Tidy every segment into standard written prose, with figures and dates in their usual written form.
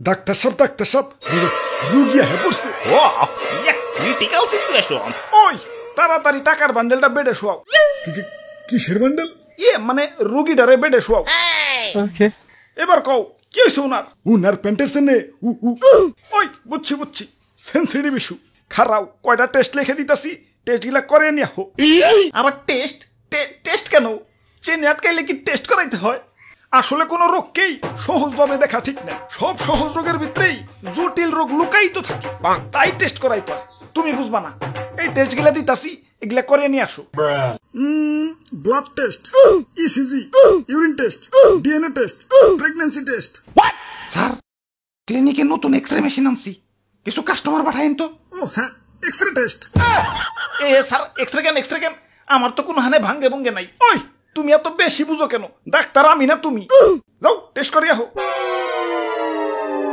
Doctor সাহেব রুগী আহে পড়ছে। ও ক্রিটিক্যাল সিচুয়েশন। ওই তাড়াতাড়ি টাকার বান্ডেলটা বেডে শোয়াও। কিসের বান্ডেল? মানে রুগীটারে বেডে শোয়াও। ওকে, এবার কও কি হয়েছে উনার প্যান্টের সেনে? ওই বুঝছি সেন্সিটিভ ইস্যু। খারাও কয়টা টেস্ট লিখে দিতাছি, টেস্ট গুলা করে নিয়ে আহো। আবার টেস্ট কেন? চেনে আটকাইলে কি টেস্ট করাইতে হয়? আসলে কোন রোগকেই সহজভাবে দেখা ঠিক না। সব সহজ রোগের ভিতরেই জটিল রোগ লুকায়িত থাকে, তাই টেস্ট করাইতে হয়। তুমি বুঝবা না, এই টেস্ট গুলা দিতাছি, এগুলা করে নিয়ে আসো। Blood test, ECG, urine test, DNA test, pregnancy test. Sir, ক্লিনিকে নতুন এক্সরে মেশিন আনছি, কিছু কাস্টমার পাঠাইন তো। ও হ্যাঁ, এক্সরে টেস্ট। স্যার এক্সরে কেন? আমার তো কোনো হানে ভাঙ্গে ভঙ্গে নাই। ওই তুমি এত বেশি বুঝো কেন? ডাক্তার আমি না তুমি। যাও টেস্ট করিয়া হো।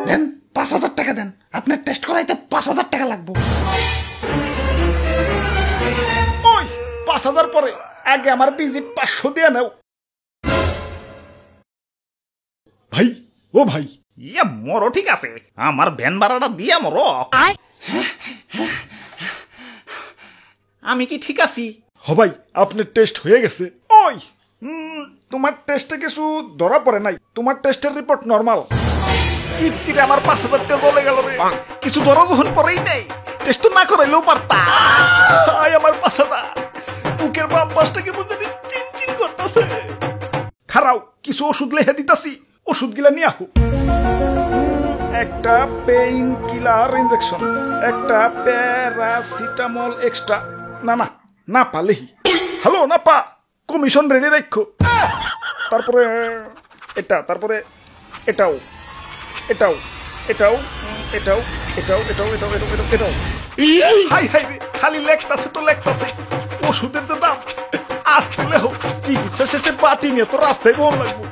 দেন ৫,০০০ টাকা দেন, আপনার টেস্ট করাইতে ৫,০০০ টাকা লাগবে। ওই ৫,০০০ পরে, আগে আমার ভিজিট ৫০০ দিয়ে নাও। ভাই, ও ভাই, মরো ঠিক আছে, আমার ভ্যান ভাড়াটা দিয়া মরো। আমি কি ঠিক আছি? হ ভাই, আপনার টেস্ট হয়ে গেছে। ওই তোমার টেস্টে কিছু ধরা পড়ে নাই, তোমার টেস্টের রিপোর্ট নরমাল। ইচ্ছিরে আমার ৫,০০০ টাকা চলে গেল রে। কিছু ধরা যখন পরেই নেই, টেস্ট তো না করাইলেও পারতা। আমার ৫,০০০, বুকের বাম পাশটা কেমন জানি চিনচিন করতেছে। খারাও কিছু ওষুধ লিখে দিতাছি, ওষুধ গিলা নিয়ে আহো। একটা পেইন কিলার ইনজেকশন, একটা প্যারাসিটামল এক্সট্রা। না পালেহি। হ্যালো না পা, কমিশন রেডি রাখো। তারপরে এটা, তারপরে এটাও। হাই রে, খালি লেখতাছে তো লেখতাছে। ওষুধের যে দাম, আসতে লেহ, চিকিৎসা শেষে বাটি নিয়ে তো রাস্তায় বহন লাগবো।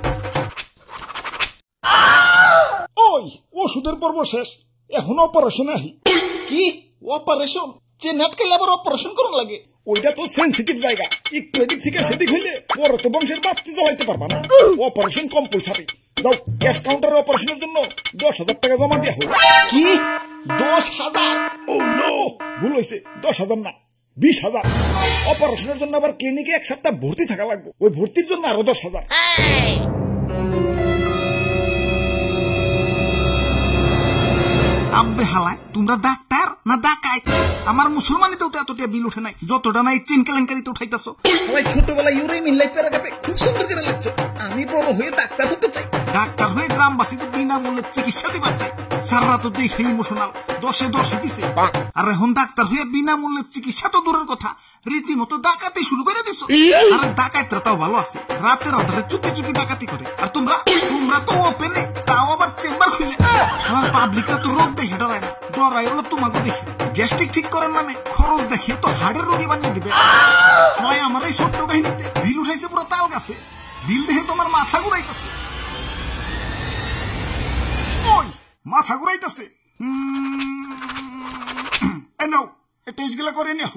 ওই ওষুধের পর্ব শেষ, এখন অপারেশন আহি। কি অপারেশন? যে নাটকালে আবার অপারেশন করুন লাগে? ওইটা তো সেন্সিটিভ জায়গা, একটু এদিক থেকে সেদিক হইলে পরে তো বংশের বাতি জ্বলাইতে পারবা না। Operation compulsory. যাও ক্যাশ কাউন্টারে অপারেশনের জন্য ১০,০০০ টাকা জমা দিয়া হোক। কি ১০,০০০? ও নো, ভুল হয়েছে, ১০,০০০ না, ২০,০০০। অপারেশনের জন্য আবার ক্লিনিকে ১ সপ্তাহ ভর্তি থাকা লাগবে, ওই ভর্তির জন্য আরো ১০,০০০। আব্বে হালায়, তোমরা ডাক্তার না ডাকাইত? আমার মুসলমানিতেও তো এতটা বিল উঠে নাই যতটা না এই চীন কেলেঙ্কারিতে উঠাইতেছো। সবাই ছোটবেলায় ইউরেমিন লাইফ প্যারাগ্রাফে খুব সুন্দর করে লাগছে। আমি বড় হয়ে ডাক্তার হতে চাই। ডাক্তার হয়ে গ্রামবাসীকে বিনামূল্যে চিকিৎসা দিবার চাই। স্যাররা তো দেখে ইমোশনাল, ১০/১০ দিছে। আর এখন ডাক্তার হয়ে বিনামূল্যে চিকিৎসা তো দূরের কথা, রীতিমতো ডাকাতি শুরু করে দিছো। আর ডাকাতরা তাও ভালো আছে, রাতের অন্ধকারে চুপি চুপি ডাকাতি করে। আর তোমরা তো ওপেনে, তাও আবার চেম্বার খুলে। আমার পাবলিকরা তো রোগ দেখে ডরায় না, ডরাই হলো তোমাকে দেখে। গ্যাস্ট্রিক ঠিক করার নামে খরচ দেখিয়ে তো হার্টের রোগী বানিয়ে দিবে। হয় আমার এই ছোট্ট কাহিনীতে বিল উঠাইছে পুরো তাল গাছে। বিল দেখে তোমার মাথা ঘুরাইতেছে। ওই মাথা ঘুরাইতেছে। এই নাও, এই টেস্ট গুলা করে নিয়ে